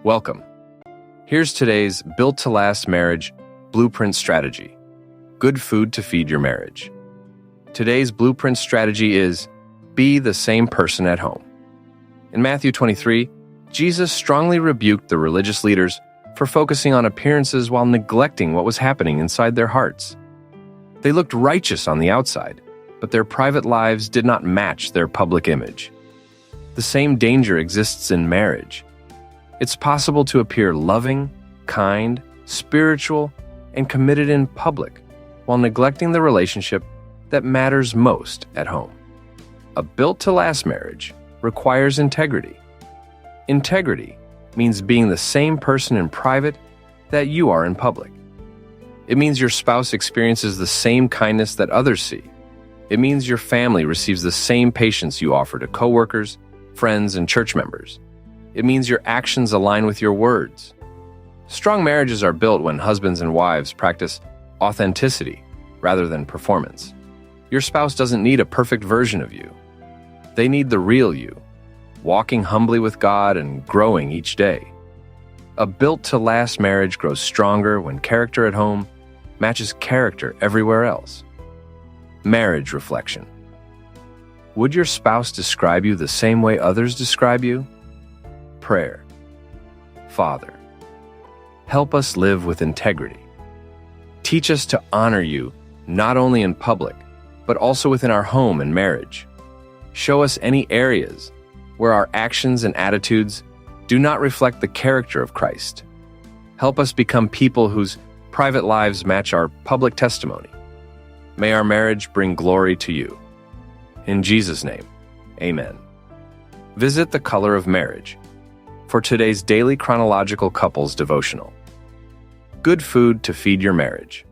Welcome. Here's today's Built to Last Marriage Blueprint Strategy. Good food to feed your marriage. Today's blueprint strategy is be the same person at home. In Matthew 23, Jesus strongly rebuked the religious leaders for focusing on appearances while neglecting what was happening inside their hearts. They looked righteous on the outside, but their private lives did not match their public image. The same danger exists in marriage. It's possible to appear loving, kind, spiritual, and committed in public while neglecting the relationship that matters most at home. A built-to-last marriage requires integrity. Integrity means being the same person in private that you are in public. It means your spouse experiences the same kindness that others see. It means your family receives the same patience you offer to coworkers, friends, and church members. It means your actions align with your words. Strong marriages are built when husbands and wives practice authenticity rather than performance. Your spouse doesn't need a perfect version of you. They need the real you, walking humbly with God and growing each day. A built-to-last marriage grows stronger when character at home matches character everywhere else. Marriage reflection. Would your spouse describe you the same way others describe you? Prayer. Father, help us live with integrity. Teach us to honor you not only in public, but also within our home and marriage. Show us any areas where our actions and attitudes do not reflect the character of Christ. Help us become people whose private lives match our public testimony. May our marriage bring glory to you. In Jesus' name, amen. Visit The Color of Marriage for today's daily chronological couples devotional. Good food to feed your marriage.